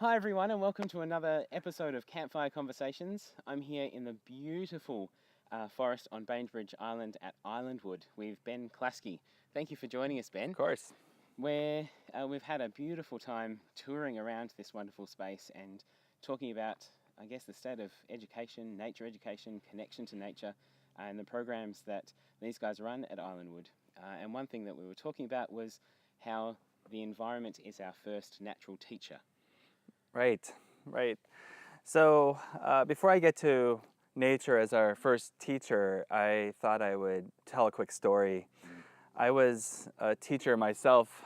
Hi everyone and welcome to another episode of Campfire Conversations. I'm here in the beautiful forest on Bainbridge Island at IslandWood with Ben Klasky. Thank you for joining us, Ben. Of course. We've had a beautiful time touring around this wonderful space and talking about, I guess, the state of education, nature education, connection to nature, and the programs that these guys run at IslandWood. And one thing that we were talking about was how the environment is our first natural teacher. Right. So before I get to nature as our first teacher, I thought I would tell a quick story. I was a teacher myself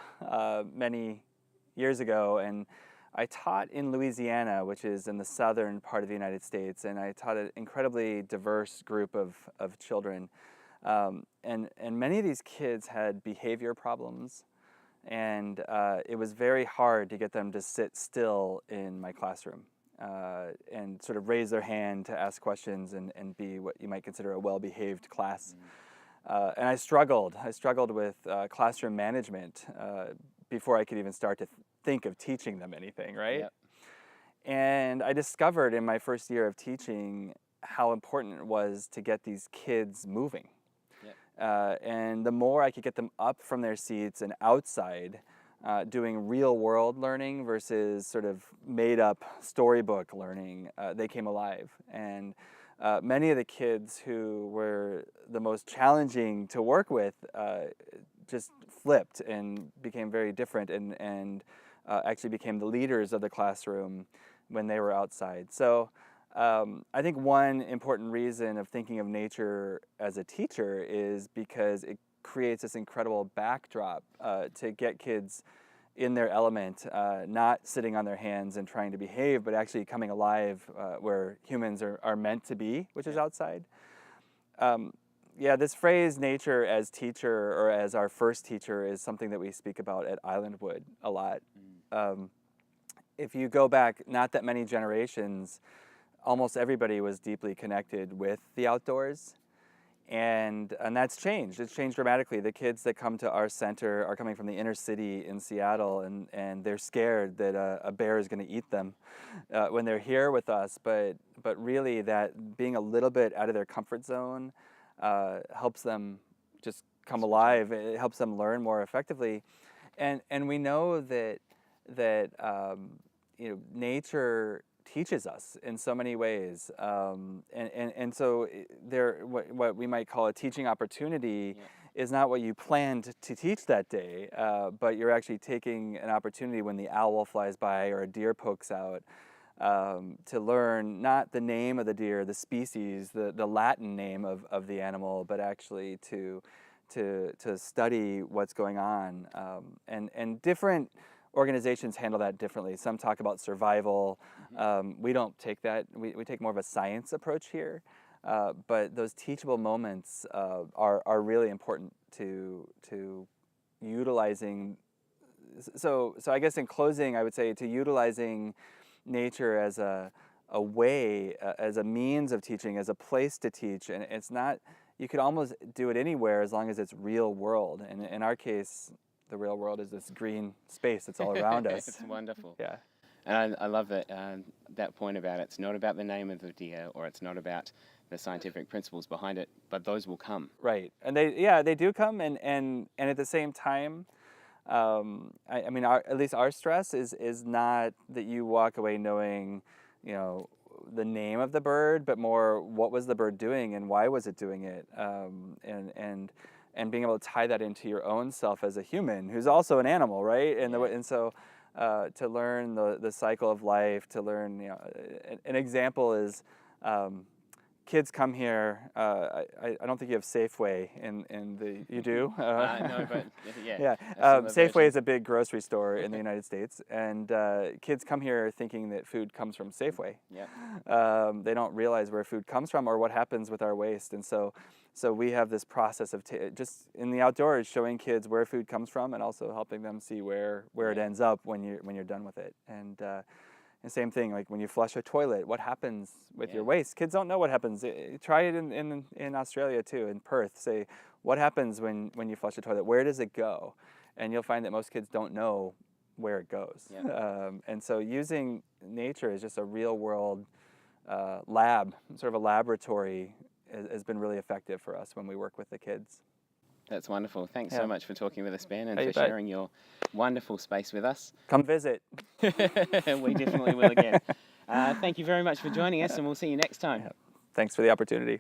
many years ago, and I taught in Louisiana, which is in the southern part of the United States, and I taught an incredibly diverse group of children. And many of these kids had behavior problems. And it was very hard to get them to sit still in my classroom and sort of raise their hand to ask questions and be what you might consider a well-behaved class. And I struggled with classroom management before I could even start to think of teaching them anything, right? Yep. And I discovered in my first year of teaching how important it was to get these kids moving. And the more I could get them up from their seats and outside doing real world learning versus sort of made up storybook learning, they came alive. And many of the kids who were the most challenging to work with just flipped and became very different and actually became the leaders of the classroom when they were outside. So I think one important reason of thinking of nature as a teacher is because it creates this incredible backdrop to get kids in their element, not sitting on their hands and trying to behave, but actually coming alive where humans are meant to be, which is outside. This phrase, nature as teacher or as our first teacher, is something that we speak about at IslandWood a lot. If you go back not that many generations, almost everybody was deeply connected with the outdoors, and that's changed. It's changed dramatically. The kids that come to our center are coming from the inner city in Seattle, and they're scared that a bear is going to eat them when they're here with us. But really, that being a little bit out of their comfort zone helps them just come alive. It helps them learn more effectively, and we know that nature teaches us in so many ways, and so what we might call a teaching opportunity is not what you planned to teach that day, but you're actually taking an opportunity when the owl flies by or a deer pokes out to learn not the name of the deer, the species, the Latin name of the animal, but actually to study what's going on, and different organizations handle that differently. Some talk about survival. We don't take that. We take more of a science approach here. But those teachable moments are really important to utilizing. So I guess in closing, I would say to utilizing nature as a way, as a means of teaching, as a place to teach. And it's not, you could almost do it anywhere as long as it's real world. And in our case, the real world is this green space that's all around us. It's wonderful. Yeah. And I love that point about it's not about the name of the deer or it's not about the scientific principles behind it, but those will come. Right. And they do come, and at the same time, I mean, at least our stress is not that you walk away knowing, the name of the bird, but more what was the bird doing and why was it doing it, and being able to tie that into your own self as a human who's also an animal, right? And so to learn the cycle of life, to learn, an example is kids come here. I don't think you have Safeway in the. You do? No, but yeah. Yeah. Safeway is a big grocery store in the United States, and kids come here thinking that food comes from Safeway. Yeah. They don't realize where food comes from or what happens with our waste, and so we have this process of just in the outdoors showing kids where food comes from and also helping them see where it ends up when you're done with it. And same thing, like when you flush a toilet, what happens with your waste? Kids don't know what happens. Try it in Australia too, in Perth. Say, what happens when you flush a toilet? Where does it go? And you'll find that most kids don't know where it goes. Yeah. And so using nature as just a real world lab, sort of a laboratory, has been really effective for us when we work with the kids. That's wonderful. Thanks Yeah. so much for talking with us, Ben, and Hey, for you bet. sharing your wonderful space with us. Come visit. We definitely will again. Thank you very much for joining us, and we'll see you next time. Yeah. Thanks for the opportunity.